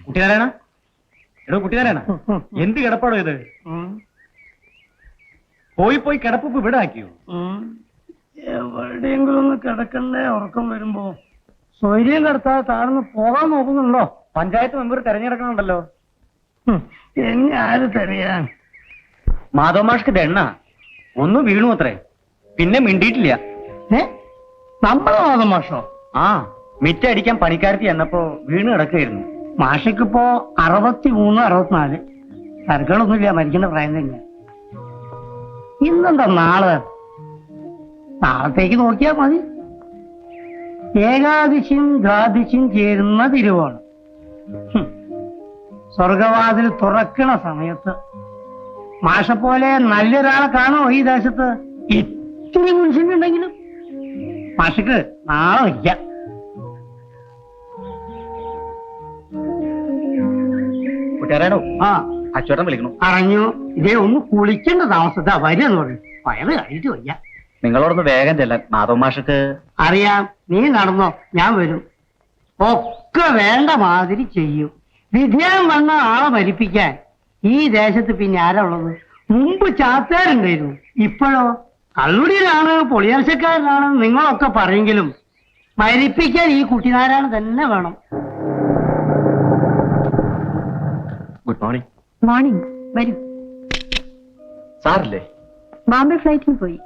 കുട്ടികാരാണ് എടോ കുട്ടികാരാണ് എന്ത് കിടപ്പാടോ ഇത്? പോയി കിടപ്പ് ഇവിടെ ആക്കിയോ? എവിടെയെങ്കിലും ഒന്ന് കിടക്കണ്ടേ ഉറക്കം വരുമ്പോ. സ്വൈര്യം കിടത്താതെ താഴ്ന്ന് പോകാൻ നോക്കുന്നുണ്ടോ? പഞ്ചായത്ത് മെമ്പർ തെരഞ്ഞെടുക്കണുണ്ടല്ലോ. എന്നെ ആര് തെരയാൻ? മാധവമാഷ്ക്ക് ദണ്ണ ഒന്നും വീണു അത്രേ, പിന്നെ മിണ്ടിയിട്ടില്ല. നമ്മളെ മാഷോ? ആ, മിറ്റടിക്കാൻ പണിക്കാരത്തി എന്നപ്പോ വീണ് കിടക്കായിരുന്നു. മാഷക്കിപ്പോ 63, 64. സർക്കളൊന്നുമില്ല, മരിക്കേണ്ട പ്രായം തന്നെ. ഇന്നെന്താ നാളത്തേക്ക് നോക്കിയാ മതി. ഏകാദശിയും ദ്വാദശിയും ചേരുന്ന തിരുവോണം. സ്വർഗവാതിൽ തുറക്കണ സമയത്ത് മാഷ പോലെ നല്ലൊരാളെ കാണോ ഈ ദേശത്ത്? ഇത്തിരി മനുഷ്യനുണ്ടെങ്കിലും മാഷക്ക് നാളെ വയ്ക്കാം. കുട്ടികാരാണോ? ആ, അച്ചോട്ടൻ വിളിക്കണു. അറിഞ്ഞു. ഇതേ ഒന്ന് കുളിക്കേണ്ട താമസത്താ വരികയെന്ന് പറയും. വയറ് കഴിഞ്ഞിട്ട് വയ്യ. നിങ്ങളോടൊന്ന് വേഗം ചെല്ലാൻ. മാധവമാഷക്ക് അറിയാം. നീ നടന്നോ, ഞാൻ വരും. ഒക്കെ വേണ്ട മാതിരി ചെയ്യും. വിധേയം വന്ന ആളെ മരിപ്പിക്കാൻ ഈ ദേശത്ത് പിന്നെ ആരാ ഉള്ളത്? മുമ്പ് ചാത്താരുണ്ടായിരുന്നു. ഇപ്പോഴോ കള്ളുടിയിലാണ്, പൊളിയാഴ്ചക്കാരനാണ് നിങ്ങളൊക്കെ പറയെങ്കിലും മരിപ്പിക്കാൻ ഈ കുട്ടിനാരാണ് തന്നെ വേണം. Good morning. മോർണിംഗ്. വരൂ. സാറില്ലേ? ബോംബെ ഫ്ലൈറ്റിന് പോയി.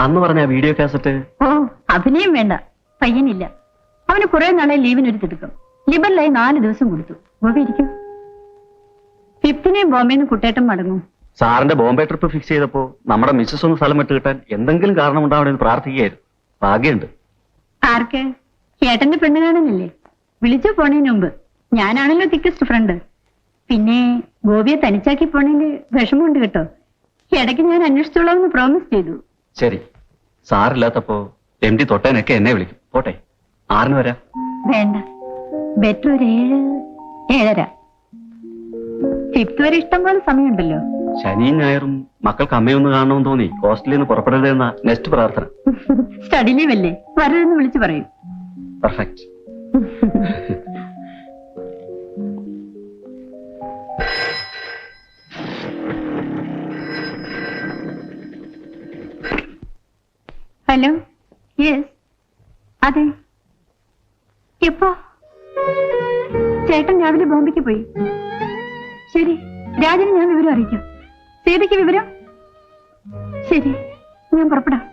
അന്ന് പറഞ്ഞ വീഡിയോ കാസറ്റ്? ഓ, അഭിനയം വേണ്ട. പയ്യനില്ല. അവന് കുറെ നാളെ ലീവിനൊരു തിടുക്കം. ലിബറിലായി 4 ദിവസം കൊടുത്തു. ഗോപി ഇരിക്കും. 5th ബോംബെന്ന് കുട്ടേട്ടം മടങ്ങും. സാറിന്റെ ബോംബെ ട്രിപ്പ് ഫിക്സ് ചെയ്തപ്പോ നമ്മുടെ മിസ്സസ് ഒന്ന് സ്ഥലം വിട്ട് കിട്ടാൻ എന്തെങ്കിലും കാരണം ഉണ്ടാവണമെന്ന് പ്രാർത്ഥിക്കുകയായിരുന്നു. ഭാഗ്യമുണ്ട്. ആർക്ക്? ചേട്ടന്റെ പെണ്ണ് കാണാനില്ലേ? വിളിച്ചു പോണേന് മുമ്പ്. ഞാനാണല്ലോ തിക്കസ്റ്റ് ഫ്രണ്ട്. പിന്നെ ഗോപിയെ തനിച്ചാക്കി പോണേല് വിഷമമുണ്ട് കേട്ടോ. ഇടയ്ക്ക് ഞാൻ അന്വേഷിച്ചോളാമെന്ന് പ്രോമിസ് ചെയ്തു. ശരി, സാറില്ലാത്തപ്പോ MD തൊട്ടേനൊക്കെ എന്നെ വിളിക്കും. പോട്ടെ, 6 വരാം. വേണ്ട, ബെറ്റർ ഒരു 7, 7:30. 5th വരെ ഇഷ്ടം പോലെ സമയമുണ്ടല്ലോ. ശനിയും ഞായറും മക്കൾക്ക് അമ്മയൊന്ന് കാണണമെന്ന് തോന്നി ഹോസ്റ്റലിൽ നിന്ന് പുറപ്പെടരുതെന്ന നെക്സ്റ്റ് പ്രാർത്ഥന. സ്റ്റഡി ലീവ് അല്ലേ, വരരുതെന്ന് വിളിച്ചു പറയും. പെർഫെക്റ്റ്. ഹലോ. യെസ്, അതെ. എപ്പോ? ചേട്ടൻ രാവിലെ ബോംബെക്ക് പോയി. ശരി, രാജന് ഞാൻ വിവരം അറിയിക്കാം. സീതയ്ക്ക് വിവരം? ശരി, ഞാൻ പുറപ്പെടാം.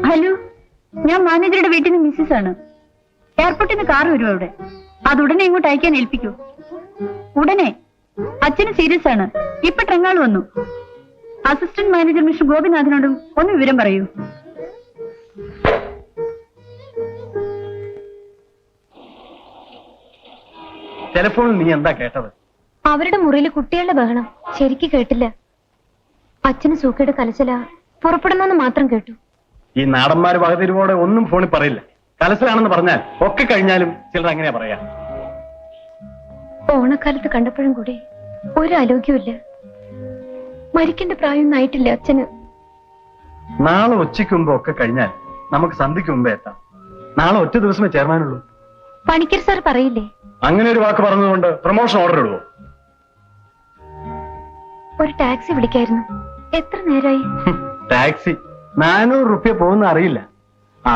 ഹലോ, ഞാൻ മാനേജറുടെ വീട്ടിൽ നിന്ന് മിസ്സസ് ആണ്. എയർപോർട്ടിൽ നിന്ന് കാർ വരും അവിടെ. അതുടനെ ഇങ്ങോട്ട് അയക്കാൻ ഏൽപ്പിക്കൂ. ഉടനെ. അച്ഛന് സീരിയസ് ആണ്. ഇപ്പൊ ട്രങ്ങാൾ വന്നു. അസിസ്റ്റന്റ് മാനേജർ മിസ്റ്റർ ഗോപിനാഥനോടും ഒന്ന് വിവരം പറയൂ. ടെലിഫോണിൽ നീ എന്താ കേട്ടത്? അവരുടെ മുറിയിൽ കുട്ടികളുടെ ബഹളം ശരിക്ക് കേട്ടില്ല. അച്ഛന് സൂക്കയുടെ കലശല പുറപ്പെടണമെന്ന് മാത്രം കേട്ടു. ഈ നാടന്മാര് വകതിരിവോടെ ഒന്നും ഫോണിൽ പറയില്ല. കലസലാണെന്ന് പറഞ്ഞാൽ ഒക്കെ കഴിഞ്ഞാലും ചിലർ അങ്ങനെയാ പറയാ. ഓണക്കാലത്ത് കണ്ടപ്പോഴും കൂടി ഒരു ആലോക്യമില്ല. മരിക്കേണ്ട പ്രായമൊന്നും ആയിട്ടില്ല അച്ഛന്. നാളെ ഉച്ചയ്ക്ക് മുമ്പ് ഒക്കെ കഴിഞ്ഞാൽ നമുക്ക് സന്ധ്യയ്ക്ക് മുമ്പേ എത്താം. നാളെ ഒറ്റ ദിവസമേ ചേർമാനുള്ളൂ. പണിക്കർ സാർ പറയില്ലേ? അങ്ങനെ ഒരു വാക്ക് പറഞ്ഞതുകൊണ്ട് പ്രൊമോഷൻ ഓർഡർ ഇടുവോ? ഒരു ടാക്സി വിളിക്കായിരുന്നു. എത്ര നേരമായി? ടാക്സി 400 റുപ്യ പോകുന്ന അറിയില്ല. ആ,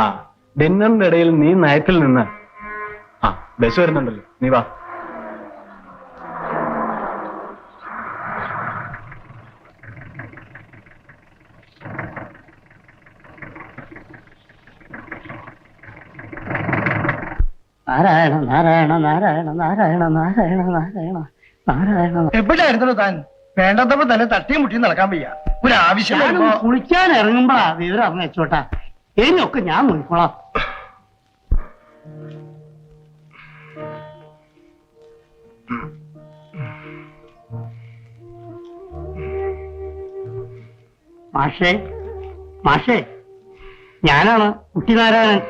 ഡിന്നറിന്റെ ഇടയിൽ നീ നയത്തിൽ നിന്ന് ബസ് വരുന്നുണ്ടല്ലോ, നീ വാ. നാരായണ നാരായണ നാരായണ നാരായണ നാരായണ നാരായണ നാരായണ. എവിടെയായിരുന്നല്ലോ താൻ? വേണ്ടത്തപ്പോ തന്നെ തട്ടിയും മുട്ടിയും നടക്കാൻ വയ്യ. ഒരു ആവശ്യം കുളിക്കാൻ ഇറങ്ങുമ്പോഴാ വിവരം അറിഞ്ഞ വെച്ചോട്ടാ. ഇതിനൊക്കെ ഞാൻ നോക്കിക്കോളാം. മാഷേ, മാഷേ, ഞാനാണ് കുട്ടിനാരായണൻ.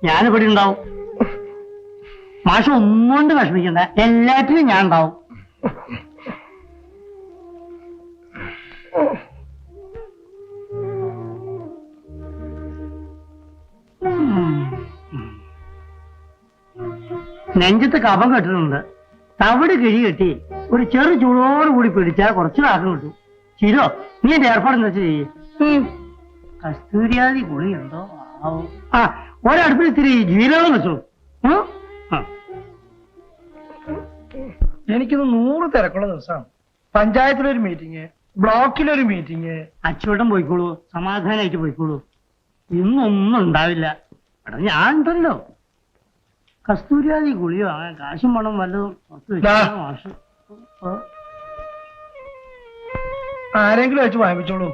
ഞാനിവിടെ ഉണ്ടാവും. മാഷ് ഒന്നുകൊണ്ട് വിഷമിക്കണ്ട, എല്ലാറ്റിനും ഞാൻ ഉണ്ടാവും. നെഞ്ചത്ത് കഫം കെട്ടിട്ടുണ്ട്. തവിട് കിഴി കെട്ടി ഒരു ചെറു ചൂടോട് കൂടി പിടിച്ചാൽ കുറച്ച് കാക്കം കിട്ടും. ചിരോ, നീ എന്റെ ഏർപ്പാടെന്ന് വെച്ച് ചെയ്യേ. കസ്തൂരിയാതി ഗുളിയുണ്ടോ? ആ, ഒരടുപ്പിൽ ഇത്തിരി ജീരകം വെച്ചോ. എനിക്കിന്ന് 100 തിരക്കുള്ള ദിവസമാണ്. പഞ്ചായത്തിലൊരു മീറ്റിംഗ്, ബ്ലോക്കിലൊരു മീറ്റിംഗ്. അച്ചുവട്ടം പോയിക്കോളൂ, സമാധാനമായിട്ട് പോയിക്കോളൂ. ഇന്നൊന്നും ഉണ്ടാവില്ല. എടാ ഞാൻ ഉണ്ടല്ലോ. കസ്തൂരിയാതി ഗുളിയോ അങ്ങനെ കാശും പണം വല്ലതും പുറത്ത് വെച്ചാൽ മാഷ്. ആരെങ്കിലും വെച്ച് വാങ്ങിച്ചോളൂ.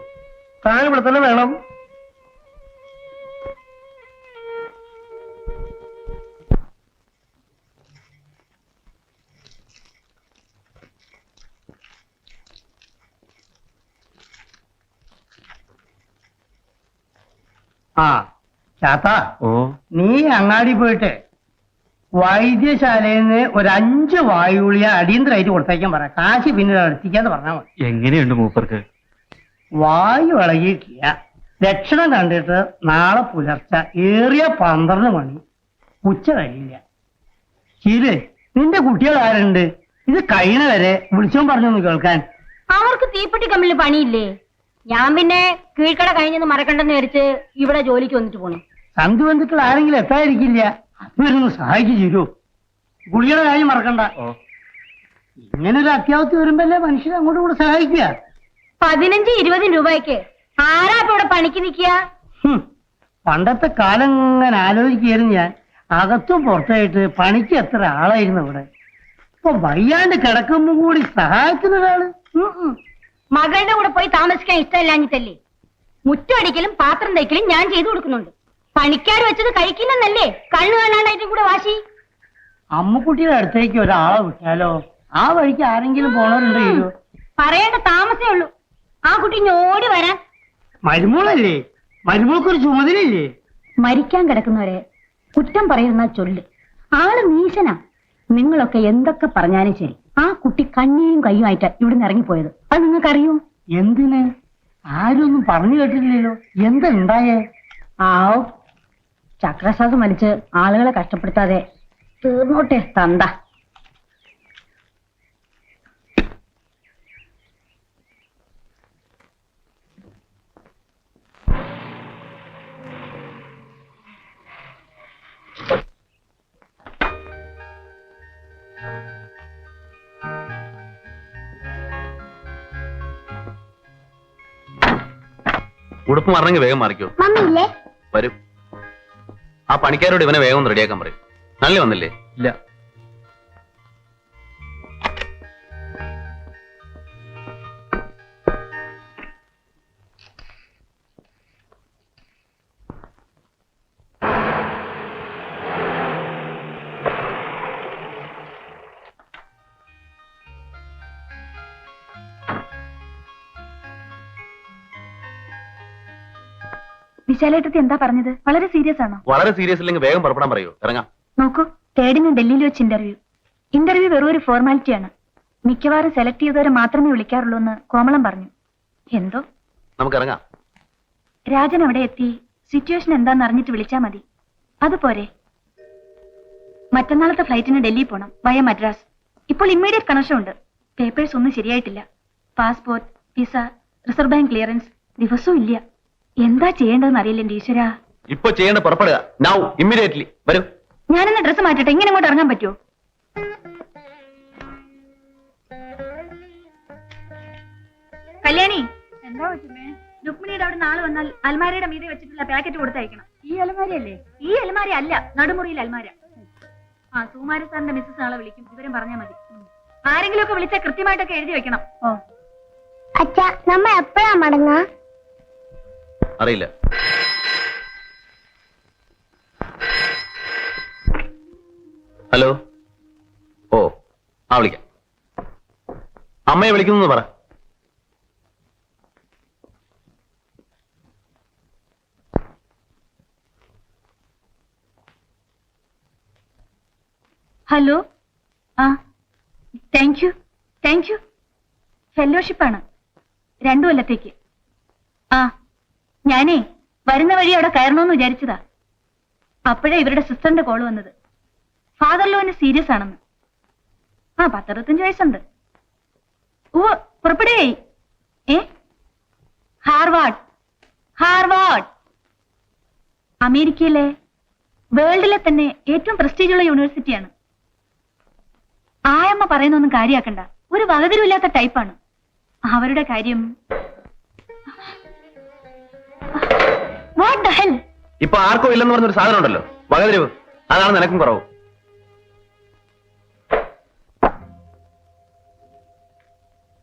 താൻ ഇവിടെ തന്നെ വേണം. ആ ചാത്ത, ഓ, നീ അങ്ങാടി പോയിട്ട് വൈദ്യശാലയിൽ നിന്ന് ഒരു 5 വായുളിയ അടിയന്തരമായിട്ട് കൊടുത്തേക്കാൻ പറ. കാശ് പിന്നീട് അടുപ്പിക്കാന്ന് പറഞ്ഞാൽ മതി. എങ്ങനെയുണ്ട് മൂപ്പർക്ക്? വായു ഇളകിയിട്ടില്ല. ലക്ഷണം കണ്ടിട്ട് നാളെ പുലർച്ചെ ഏറിയ 12 മണി, ഉച്ച കഴിയില്ല. ശീലേ, നിന്റെ കുട്ടികൾ ആരുണ്ട്? ഇത് കഴിയണ വരെ വിളിച്ചോ പറഞ്ഞൊന്ന് കേൾക്കാൻ. അവർക്ക് തീപ്പെട്ടി കമ്പിളിൽ പണിയില്ലേ? ഞാൻ പിന്നെ കീഴ്ക്കട കഴിഞ്ഞെന്ന് മറക്കണ്ടെന്ന് വിചാരിച്ച് ഇവിടെ ജോലിക്ക് വന്നിട്ട് പോണു. സന്ധു ബന്ധുക്കൾ ആരെങ്കിലും എത്താതിരിക്കില്ല. അതൊന്ന് സഹായിച്ചു തരൂ. ഗുളിയുടെ കാര്യം മറക്കണ്ട. ഇങ്ങനൊരു അത്യാവശ്യം വരുമ്പല്ലേ മനുഷ്യരെ അങ്ങോട്ടും കൂടെ സഹായിക്കുക. 15-20 രൂപയ്ക്ക് ആരാ ഇപ്പൊ ഇവിടെ പണിക്ക് നിൽക്കുക? പണ്ടത്തെ കാലം ഇങ്ങനെ ആലോചിക്കുകയായിരുന്നു ഞാൻ. അകത്തും പുറത്തായിട്ട് പണിക്ക് എത്ര ആളായിരുന്നു ഇവിടെ. ഇപ്പൊ വയ്യാണ്ട് കിടക്കുമ്പോ കൂടി സഹായിക്കുന്ന ഒരാള്. മകളുടെ കൂടെ പോയി താമസിക്കാൻ ഇഷ്ടമില്ലാഞ്ഞിട്ടല്ലേ? മുറ്റമടിക്കലും പാത്രം തയ്ക്കലും ഞാൻ ചെയ്തു കൊടുക്കുന്നുണ്ട്. പണിക്കാർ വെച്ചത് കഴിക്കില്ലെന്നല്ലേ കണ്ണു കാണാണ്ടായിട്ടും കൂടെ വാശി. അമ്മുക്കുട്ടിയുടെ അടുത്തേക്ക് ഒരാളെ വിട്ടാലോ? ആ വഴിക്ക് ആരെങ്കിലും പോണവരുണ്ടോ? പറയേണ്ട താമസേ ഉള്ളൂ. ആ കുട്ടി ഞോടി വരാൻ. മരുമോളല്ലേ? മരുമോൾക്കൊരു ചുമതലയില്ലേ? മരിക്കാൻ കിടക്കുന്നവരെ കുറ്റം പറയുന്ന ചൊല്ല്. ആള് നീശനാ. നിങ്ങളൊക്കെ എന്തൊക്കെ പറഞ്ഞാലും ശരി, ആ കുട്ടി കണ്ണിയും കയ്യുമായിട്ട് ഇവിടുന്ന് ഇറങ്ങിപ്പോയത് അത് നിങ്ങൾക്കറിയോ? എന്തിന്? ആരൊന്നും പറഞ്ഞു കേട്ടില്ലല്ലോ. എന്താ ഉണ്ടായേ? ആവോ, ചക്രശ്വാസം വലിച്ച് ആളുകളെ കഷ്ടപ്പെടുത്താതെ തീർന്നോട്ടെ തന്ത. ഉടുപ്പ് മറന്നെങ്കിൽ വേഗം മാറിക്കോ. വരും. ആ പണിക്കാരോട് ഇവനെ വേഗം ഒന്ന് റെഡിയാക്കാൻ പറയും. നല്ല വന്നില്ലേ? ഇല്ല. വിശാലേട്ടത്തി എന്താ പറഞ്ഞത്? വളരെ സീരിയസ് ആണോ? വളരെ സീരിയസ് ഇല്ലെങ്കിൽ വേഗം പുറപ്പെടാൻ പറയൂ. ഇറങ്ങാം. നോക്കൂ, തേർഡിന് ഡൽഹിയിൽ വെച്ച് ഇന്റർവ്യൂ വെറും ഒരു ഫോർമാലിറ്റിയാണ്. മിക്കവാറും സെലക്ട് ചെയ്തവരെ മാത്രമേ വിളിക്കാറുള്ളൂ എന്ന് കോമളം പറഞ്ഞു. എന്തോ നമുക്ക് ഇറങ്ങാം. രാജൻ അവിടെ എത്തി സിറ്റുവേഷൻ എന്താന്ന് അറിഞ്ഞിട്ട് വിളിച്ചാ മതി. അതുപോരെ? മറ്റന്നാളത്തെ ഫ്ലൈറ്റിന് ഡൽഹി പോണം വയ മദ്രാസ്. ഇപ്പോൾ ഇമ്മീഡിയറ്റ് കണക്ഷൻ ഉണ്ട്. പേപ്പേഴ്സ് ഒന്നും ശരിയായിട്ടില്ല. Passport, visa, reserve bank clearance ദിവസവും ഇല്ല. എന്താ ചെയ്യേണ്ടതെന്ന് അറിയില്ല എന്റെ ഈശ്വര. ഇപ്പൊ ചെയ്യേണ്ട പുറപ്പെടുക. നൗ, ഇമ്മീഡിയറ്റ്ലി വരൂ. ഞാനെന്നെ ഡ്രസ്സ് മാറ്റട്ടെ. ഇങ്ങനെ ഇങ്ങോട്ട് ഇറങ്ങാൻ പറ്റുമോ? കല്യാണി, എന്താ പറ്റുമേ? രുക്മിണിയുടെ അവിടെ നാളെ വന്നാൽ അൽമാരയുടെ മീതെ വെച്ചിട്ടുള്ള പാക്കറ്റ് കൊടുത്തയക്കണം. ഈ അലമാരയല്ലേ? ഈ അലമാര അല്ല, നടുമുറിയിൽ അൽമാര. ആ, സുകുമാര സാറിന്റെ മിസ്സസ് നാളെ വിളിക്കും. വിവരം പറഞ്ഞാൽ മതി. ആരെങ്കിലും ഒക്കെ വിളിച്ചാൽ കൃത്യമായിട്ടൊക്കെ എഴുതി വെക്കണം. ഓ അച്ഛാ, നമ്മ എപ്പോഴാ മടങ്ങാ? അറിയില്ല. ഹലോ. ഓ, ആ വിളിക്കാം. അമ്മയെ വിളിക്കുന്നു പറ. ഹലോ ആ താങ്ക് യു ഫെലോഷിപ്പാണ് 2 കൊല്ലത്തേക്ക്. ആ ഞാനേ വരുന്ന വഴി അവിടെ കയറണമെന്ന് വിചാരിച്ചതാ. അപ്പോഴേ ഇവരുടെ സിസ്റ്ററിന്റെ കോള് വന്നത്. ഫാദർ ലോന് സീരിയസ് ആണെന്ന്. ആ 10-65 വയസ്സുണ്ട്. ഓ പുറപ്പെടുകയായി. ഹാർവാർഡ് അമേരിക്കയിലെ വേൾഡിലെ തന്നെ ഏറ്റവും പ്രസ്റ്റീജുള്ള യൂണിവേഴ്സിറ്റിയാണ്. ആയമ്മ പറയുന്നൊന്നും കാര്യാക്കണ്ട. ഒരു വകതിരിവില്ലാത്ത ടൈപ്പാണ്. അവരുടെ കാര്യം What the hell? ഇപ്പൊ ആർക്കും ഇല്ലെന്ന് പറഞ്ഞൊരു സാധനം ഉണ്ടല്ലോ, വകതിരിവ്. അതാണ് നിനക്കും കുറവ്.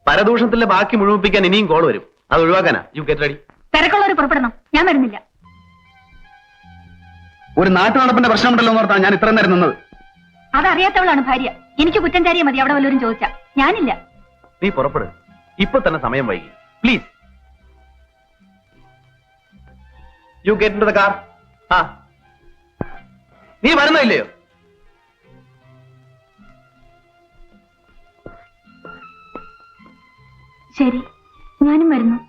പരദൂഷണത്തിലെ ബാക്കി മുഴുമിപ്പിക്കാൻ ഇനിയും കോൾ വരും. അത് ഒഴിവാക്കാനാ. You get ready. തിരക്കുള്ളവർ പുറപ്പെടണം. ഞാൻ വരുന്നില്ല. ഒരു നാട്ടു നടപ്പിന്റെ പ്രശ്നമുണ്ടല്ലോ എന്ന് ഓർത്താണ് ഞാൻ ഇത്രയും നേരം നിന്നത്. അതറിയാത്തവളാണ് ഭാര്യ. എനിക്ക് കുറ്റംചാരിയ മതി അവിടെ വല്ലവരും ചോദിച്ചാ. ഞാനില്ല. നീ പുറപ്പെടു. ഇപ്പൊ തന്നെ സമയം വൈകി. Please you get into the car. ആ നീ വരുന്നില്ലയോ? ശരി, ഞാനും വരുന്നു.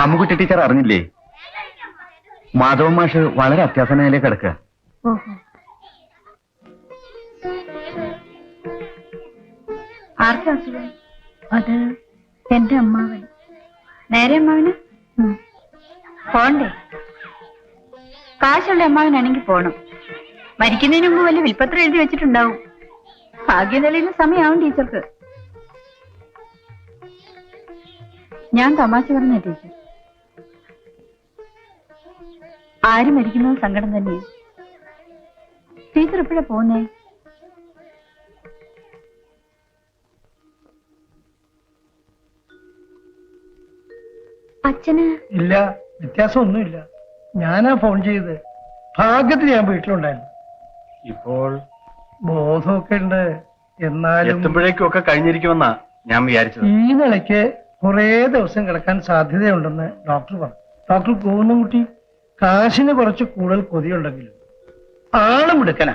അമ്മുകുട്ടി ടീച്ചർ അറിഞ്ഞില്ലേ? മാധവൻ മാഷ് വളരെ അത്യാസന്ന നിലയിൽ കിടക്കുക. ആർക്കാ അസുഖം? അത് എന്റെ അമ്മാവൻ. നേരെ അമ്മാവന് പോണ്ടേ? കാശുള്ള അമ്മാവനാണെങ്കിൽ പോണം. മരിക്കുന്നതിന് മുമ്പ് വലിയ വിൽപ്പത്രം എഴുതി വെച്ചിട്ടുണ്ടാവും. ഭാഗ്യം തെളിയുന്ന സമയമാവും ടീച്ചർക്ക്. ഞാൻ തമാശ പറഞ്ഞ ടീച്ചർ. ആര് മരിക്കുന്നത് സങ്കടം തന്നെയാണ്. ടീച്ചർ എപ്പോഴാ പോന്നേ? അച്ഛന് ഇല്ല, വ്യത്യാസമൊന്നുമില്ല. ഞാനാ ഫോൺ ചെയ്ത്. ഭാഗ്യത്തിന് ഞാൻ വീട്ടിലുണ്ടായിരുന്നു. ഇപ്പോൾ ബോധമൊക്കെ ഉണ്ട്, എന്നാലും എത്തുമ്പോഴേക്കും ഒക്കെ കഴിഞ്ഞിരിക്കുമെന്നാ ഞാൻ വിചാരിച്ചത്. ഈ നിലയ്ക്ക് കുറേ ദിവസം കിടക്കാൻ സാധ്യതയുണ്ടെന്ന് ഡോക്ടർ പറഞ്ഞു. ഡോക്ടർ ഗോവിന്ദൻകുട്ടി കാശിന് കുറച്ച് കൂടുതൽ കൊതിയുണ്ടെങ്കിലും ആളും എടുക്കനാ.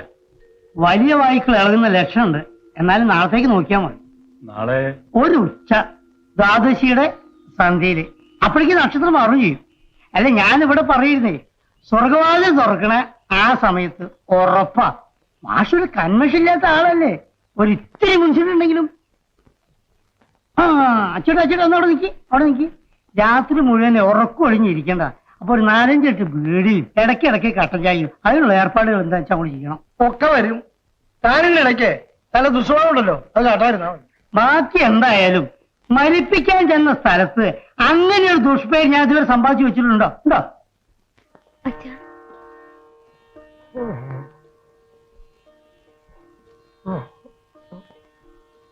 വലിയ വായിക്കൾ ഇളകുന്ന ലക്ഷണമുണ്ട്. എന്നാലും നാളത്തേക്ക് നോക്കിയാൽ മതി. നാളെ ഒരു ഉച്ച ദ്വാദശിയുടെ സന്ധ്യയില് അപ്പോഴേക്ക് നക്ഷത്രം മാറും ചെയ്യും. അല്ല, ഞാനിവിടെ പറയുന്നേ, സ്വർഗവാതിൽ തുറക്കണ ആ സമയത്ത് ഉറപ്പാ. മാഷൊരു കന്മഷില്ലാത്ത ആളല്ലേ. ഒരു ഇത്തിരി മുൻസിലുണ്ടെങ്കിലും. ആ അച്ചോട്ടാ ഒന്ന് അവിടെ നിക്കി. രാത്രി മുഴുവൻ ഉറക്കം ഒഴിഞ്ഞിരിക്കണ്ട. അപ്പൊ ഒരു 4-5 ബീഡിയും ഇടയ്ക്കിടയ്ക്ക് കട്ടൻ ചായയും അതിനുള്ള ഏർപ്പാടുകൾ എന്താ വെച്ചാൽ നമ്മൾ ചെയ്യണം. ഒക്കെ വരും. താനിന്റെ ഇടയ്ക്ക് നല്ല ദുസ്വഭാവം ഉണ്ടല്ലോ, അത് കാട്ടായിരുന്നാ മതി. ബാക്കി എന്തായാലും മരിപ്പിക്കാൻ ചെന്ന സ്ഥലത്ത് അങ്ങനെ ഒരു ദുഷ്പേര് ഞാൻ ഇതുവരെ സമ്പാദിച്ചു വെച്ചിട്ടുണ്ടോ? ഉണ്ടോ? അച്ഛാ,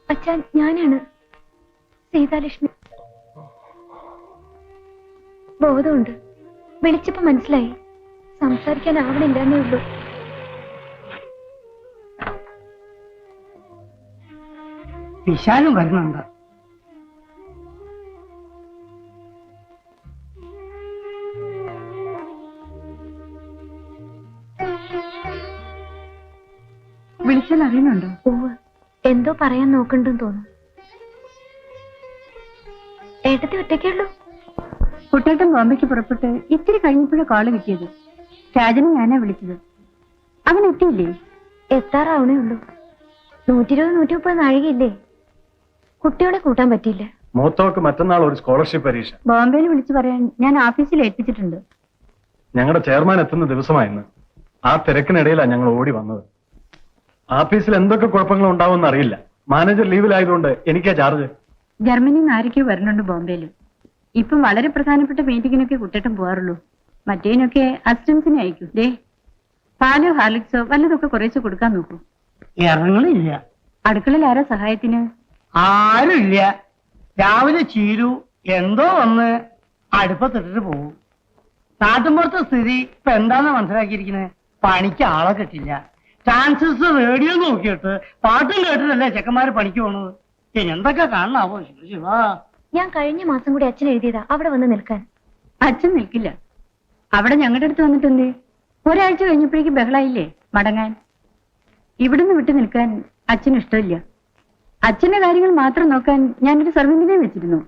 അച്ഛാ, ഞാനാണ് സീതാലക്ഷ്മി. ബോധമുണ്ട്. വിളിച്ചപ്പോ മനസ്സിലായി. സംസാരിക്കാനാവണില്ലെന്നേ ഉള്ളൂ. വിശാലും വരുന്നുണ്ട്. വിളിച്ചാൽ അറിയുന്നുണ്ടോ? ഓവ്, എന്തോ പറയാൻ നോക്കണ്ടെന്ന് തോന്നുന്നു. ഏട്ടത്തി ഒറ്റയ്ക്കുള്ളൂ. കുട്ടേട്ടൻ ബോംബെക്ക് പുറപ്പെട്ട് ഇത്തിരി കഴിഞ്ഞപ്പോഴേ കോള് കിട്ടിയത്. രാജനെ ഞാനാ വിളിച്ചത്. അവൻ എത്തിയില്ലേ? എത്താറാവണേ ഉള്ളൂ. 120-130 നാഴികയില്ലേ? കുട്ടികളെ കൂട്ടാൻ പറ്റിയില്ല. മൂത്തോക്ക് മറ്റന്നാൾ ഒരു സ്കോളർഷിപ്പ് പരീക്ഷ. ബോംബെയിൽ വിളിച്ചു പറയാൻ ഞാൻ ഓഫീസിൽ ഏൽപ്പിച്ചിട്ടുണ്ട്. ഞങ്ങളുടെ ചെയർമാൻ എത്തുന്ന ദിവസമായിരുന്നു. ആ തിരക്കിനിടയിലാണ് ഞങ്ങൾ ഓടി വന്നത്. ഓഫീസിൽ എന്തൊക്കെ കുഴപ്പങ്ങൾ ഉണ്ടാവുമെന്ന് അറിയില്ല. മാനേജർ ലീവിലായതുകൊണ്ട് എനിക്കാ ചാർജ്. ജർമ്മനിയിൽ നിന്ന് ആരൊക്കെയോ വരുന്നുണ്ട് ബോംബെയിൽ. ഇപ്പം വളരെ പ്രധാനപ്പെട്ട മീറ്റിങ്ങിനൊക്കെ കുട്ടേട്ടൻ പോകാറുള്ളൂ. മറ്റേനൊക്കെ അസിസ്റ്റൻസിനെ അയക്കും. ദേ പാലോ ഹാർലിക്സോ വല്ലതൊക്കെ കുറേശ്ശെ കൊടുക്കാൻ നോക്കൂ. ഇറങ്ങളില്ല. അടുക്കളയിൽ ആരാ സഹായത്തിന്? ആരുമില്ല. രാവിലെ ചീരു എന്തോ വന്ന് അടുപ്പത്തിട്ടിട്ട് പോകും. നാട്ടുമ്പുറത്തെ സ്ഥിതി ഇപ്പൊ എന്താന്ന് മനസ്സിലാക്കിയിരിക്കുന്നത്? പണിക്ക് ആളെ കിട്ടില്ല. ട്രാൻസിസ്റ്റർ റേഡിയോ നോക്കിയിട്ട് പാട്ടും കേട്ടിട്ടല്ലേ ചെക്കന്മാര് പണിക്ക് പോണത്. ഇനി എന്തൊക്കെ കാണാവോ ശിവ. ഞാൻ കഴിഞ്ഞ മാസം കൂടി അച്ഛൻ എഴുതിയതാ അവിടെ വന്ന് നിൽക്കാൻ. അച്ഛൻ നിൽക്കില്ല. അവിടെ ഞങ്ങളുടെ അടുത്ത് വന്നിട്ടുണ്ട്. ഒരാഴ്ച കഴിഞ്ഞപ്പോഴേക്കും ബഹളായില്ലേ മടങ്ങാൻ. ഇവിടുന്ന് വിട്ടു നിൽക്കാൻ അച്ഛന് ഇഷ്ടമില്ല. അച്ഛന്റെ കാര്യങ്ങൾ മാത്രം നോക്കാൻ ഞാനൊരു സർവന്റിനെ വെച്ചിരുന്നു.